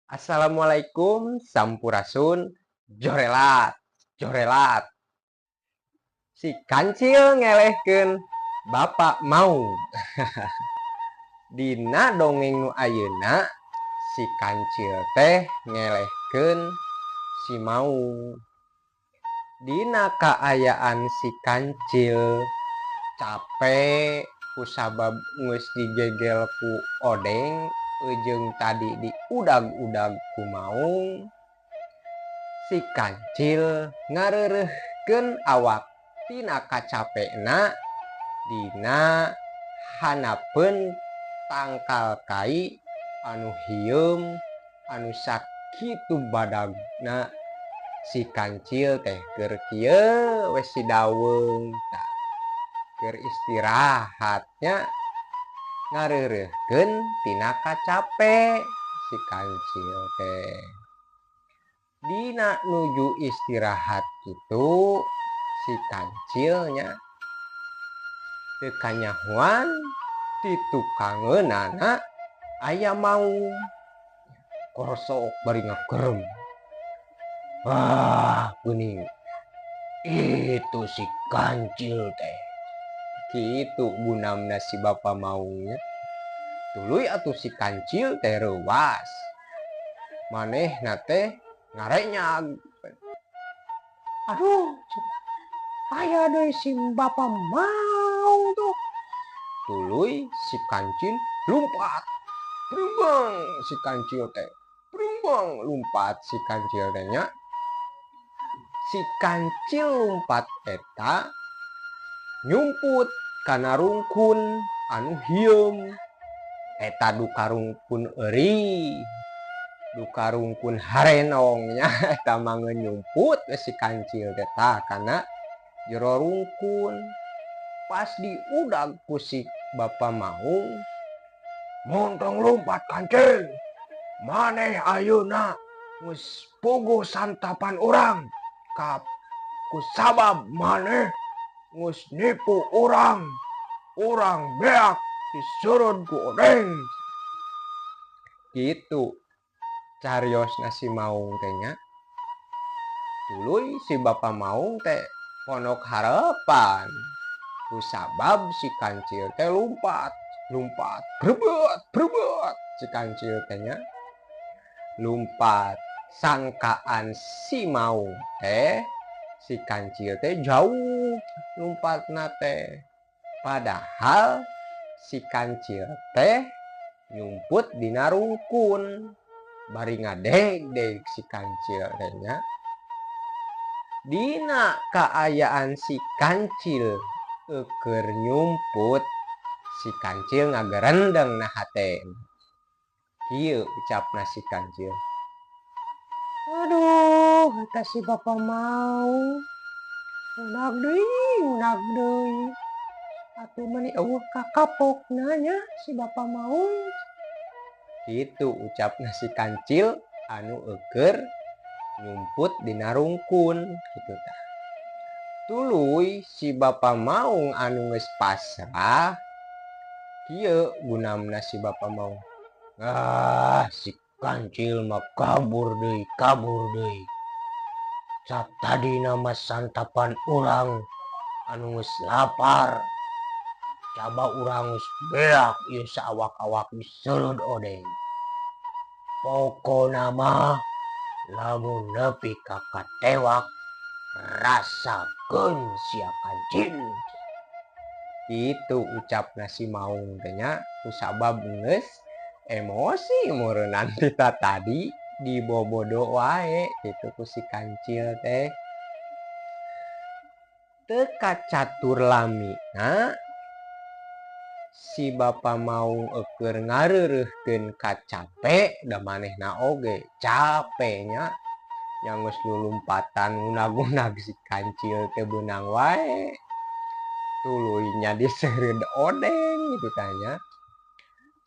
Assalamualaikum sampurasun. Jorelat jorelat si kancil ngelehkeun bapak mau. Dina dongeng nu ayeuna si kancil teh ngelehkeun si mau. Dina kaayaan si kancil capek kusabab geus digegel ku odeng jeung tadi diudag-udag ku maung. Si kancil ngareureuhkeun awak tina kacapena dina hanapeun tangkal kai anu hieum anu sakitu badagna. Si kancil teh keur kieu we si daweung tah keur istirahatnya ngareureuhkeun tina kacape si kancil teh. Dina nuju istirahat kitu si kancilnya teu kanyahoan ti tukangeunana aya maung korosok bari ngakerem. Wah geuning itu si kancil teh kitu gunamna si bapa maungnya. Tuluy atuh si kancil teh reuwas manehna teh ngarenyag. Aduh aya deui si bapa maung tuh. Tuluy si kancil lumpat brembeng si kancil teh brembeng lumpat si kancil teh nya. Si kancil lumpat eta nyumput kana rungkun anu hieum eta duka rungkun euri duka rungkun harenongnya eta mah nyumput si kancil teh tah kana jero rungkun. Pas diudag ku si bapa maung, "Montong lumpat kancil, maneh ayeuna geus puguh santapan urang kusabab maneh geus nipu urang beak diseureuh ku odeng." Kitu cariosna si maung teh nya. Tuluy si bapa maung teh ponok harepan kusabab si kancil teh lumpat brebet si kancil teh nya. Lumpat sangkaan si maung teh si kancil teh jauh lumpatna teh. Padahal si kancil teh nyumput dina rungkun bari ngadeg-deg si kancil teh nya. Dina kaayaan si kancil keur nyumput si kancil ngagerendeng na hatena. Kieu ucapna si kancil, "Aduh eta si bapa maung udag deui atuh meuni eueuh kakapokna nya si bapa maung." Kitu ucapna si kancil anu keur nyumput dina rungkun kitu tah. Tuluy si bapa maung anu geus pasrah kieu gunamna si bapa maung. Si kancil mah kabur deui. Cak tadina mah santapan urang anu geus lapar. Coba urang geus beak ieu saawak-awak diseureuh odeng. Pokona mah lamun nepi ka katewak rasakeun sia kancil. Itu ucapna si maung teh nya kusabab geus emosi meureunnan kita tadi dibobodo wae kitu ku si kancil teh. Teu kacatur lamina si bapa maung keur ngareureuhkeun kacape da manehna oge cape nya. Nya geus lulumpatan ngunag-unag si kancil teh beunang wae. Tuluy nya diseureuh odeng kitu tah nya.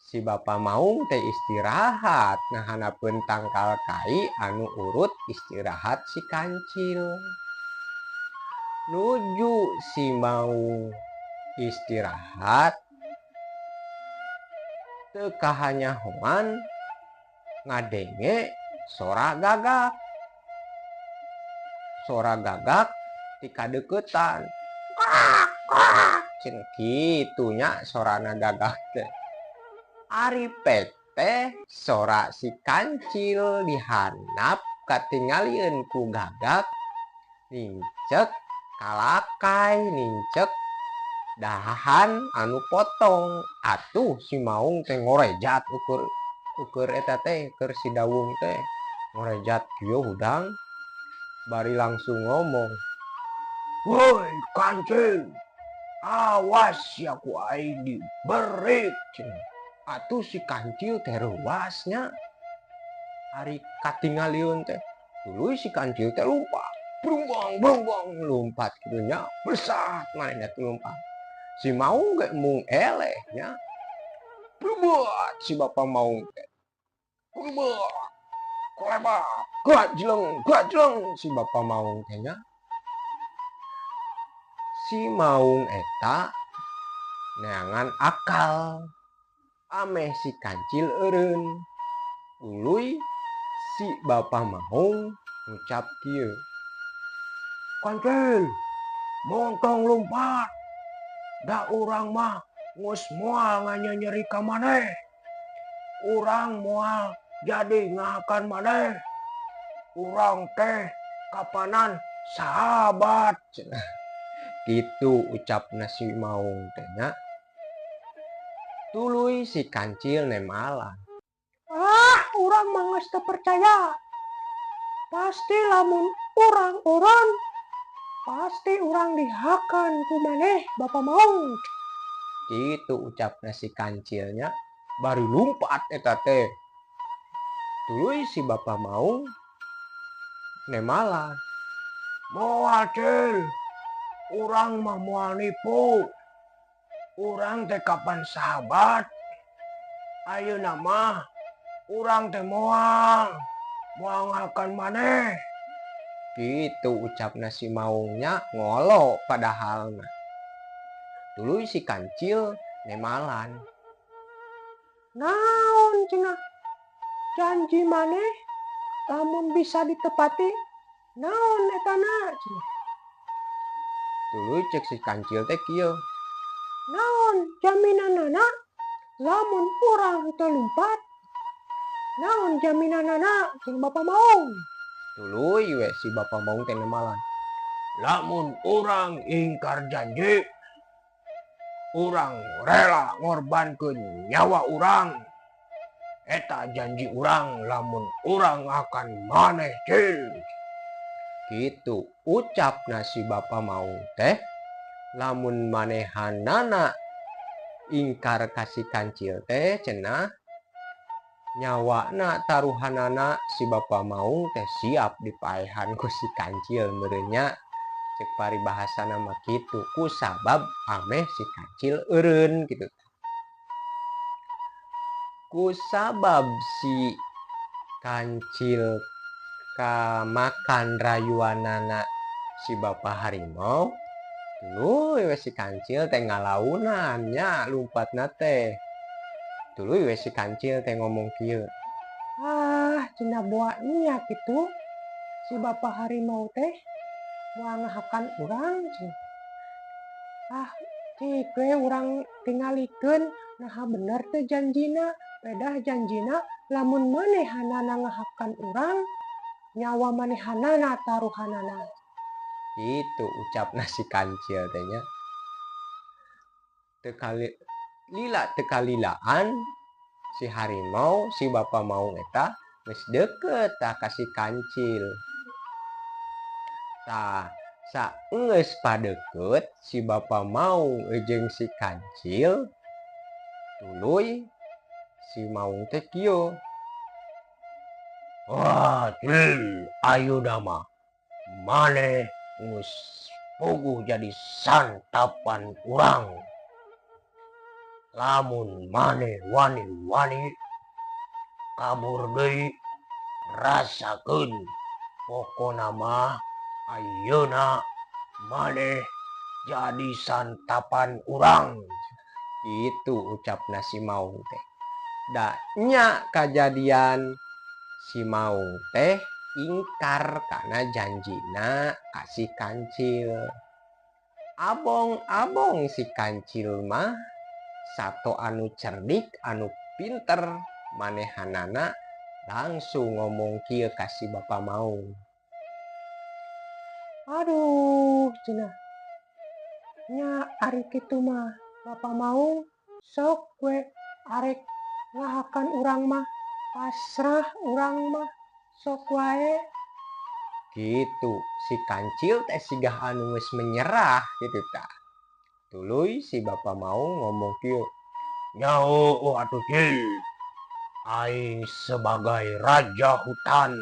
Si bapa maung teh istirahat ngahanapeun tangkal kai anu urut istirahat si kancil. Nuju si maung istirahat teu kahanyahoan ngadenge sora gagak. Sora gagak tika deketan. Kak, kak, cenah kitunya sorana gagak teh. Ari teh sora si kancil dihandap katingalieun ku gagak nincek kalakai nincek dahan anu potong. Atuh si maung teh ngorejat ukur eta teh keur si dawung teh ngorejat kieu hudang bari langsung ngomong, "Woi kancil, awas ya ku aing diberik." Atuh si kancil teh reuasnya ari katingalieun teh. Tuluy si kancil teh lumpat. Brumbang lumpat kitu nya. Besat manehna teh lumpat. Si maung ge mung elehnya. Brubat si bapa maung teh. Brubat. Kolebak. Gajleng si bapa maung teh nya. Si maung eta neangan akal. Ameh si kancil eureun. Uluy si bapa maung ngucap kieu, "Kancil, montong lumpat. Da urang mah geus moal nganyeri ka maneh. Urang moal jadi ngahakan maneh. Urang teh kapanan sahabat." Kitu ucapna si maung teh nya. Tuluy si kancil nemalan, urang mah geus teu percaya. Pasti lamun urang eureun, pasti urang dihakan ku maneh bapa maung. Kitu ucapna si kancilnya bari lumpat eta teh. Tuluy si bapa maung nemalan, "Moal cil, urang mah moal nipu. Urang teh kapan sahabat. Ayeuna mah urang teh moal ngahakan maneh." Gitu ucapna si maungnya ngolo padahalna. Tuluy si kancil nemalan, "Naon cenah janji maneh lamun bisa ditepati naon etana cenah?" Tuluy cek si kancil teh kieu, "Naon jaminanana lamun urang teu lumpat? Naon jaminanana cing bapa maung?" Tuluy we si bapa maung teh nemalan, "Lamun urang ingkar janji, urang rela ngorbankeun nyawa urang. Eta janji urang lamun urang akan maneh cil." Kitu ucapna si bapa maung teh. Lamun manehanana ingkar ka si kancil teh cenah nyawana taruhanana si bapa maung teh siap dipaehan ku si kancil meureun nya. Cek paribahasana mah kitu, kusabab ameh si kancil eureun kitu. Kusabab si kancil kamakan rayuanana si bapa harimau, tuluy we si kancil teh ngalaunan nya lumpatna teh. Tuluy we si kancil teh ngomong kieu, cenah boa nya kitu si bapa harimau teh moal ngahakan urang cenah. Cik we urang tingalikeun naha bener teh janjina. Pedah janjina lamun manehanana ngahakan urang, nyawa manehanana taruhanana. Itu ucapna si kancil teh nya. Lila teu kalilaan si harimau si bapa maung eta geus deukeut tah ka si kancil. Tah saeunggeus padeukeut si bapa maung jeung si kancil, tuluy si maung teh kieu, "Wah cil, ayeuna mah maneh geus puguh jadi santapan urang. Lamun maneh wani-wani kabur deui rasakeun. Pokona mah ayeuna maneh jadi santapan urang." Itu ucapna si maung teh. Da nya kajadian Si Maung teh ingkar karena janjina kasih Kancil. Abong-abong si Kancil mah sato anu cerdik anu pinter, manehanana langsung ngomong kieu ka si Bapa Maung. Aduh cenah, nya ari kitu mah Bapa Maung sok we arek ngahakan urang mah pasrah, urang mah sok wae. Gitu si Kancil teh sigah anu geus menyerah gitu tah. Tuluy si Bapa Maung ngomong kieu, "Nyaho atuh Cil, aing sebagai raja hutan,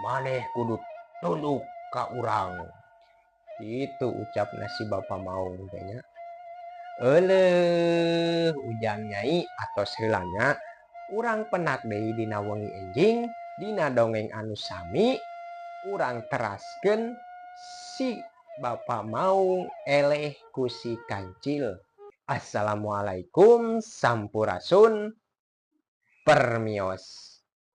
maneh kudu tunduk ka urang." Itu ucapna si Bapa Maung teh nya. Euleuh ujang Nyai atos heula nya urang penak deui dina wengi enjing dina dongeng anu sami urang teraskeun si Bapa Maung eleh ku si Kancil. Assalamualaikum sampurasun permios.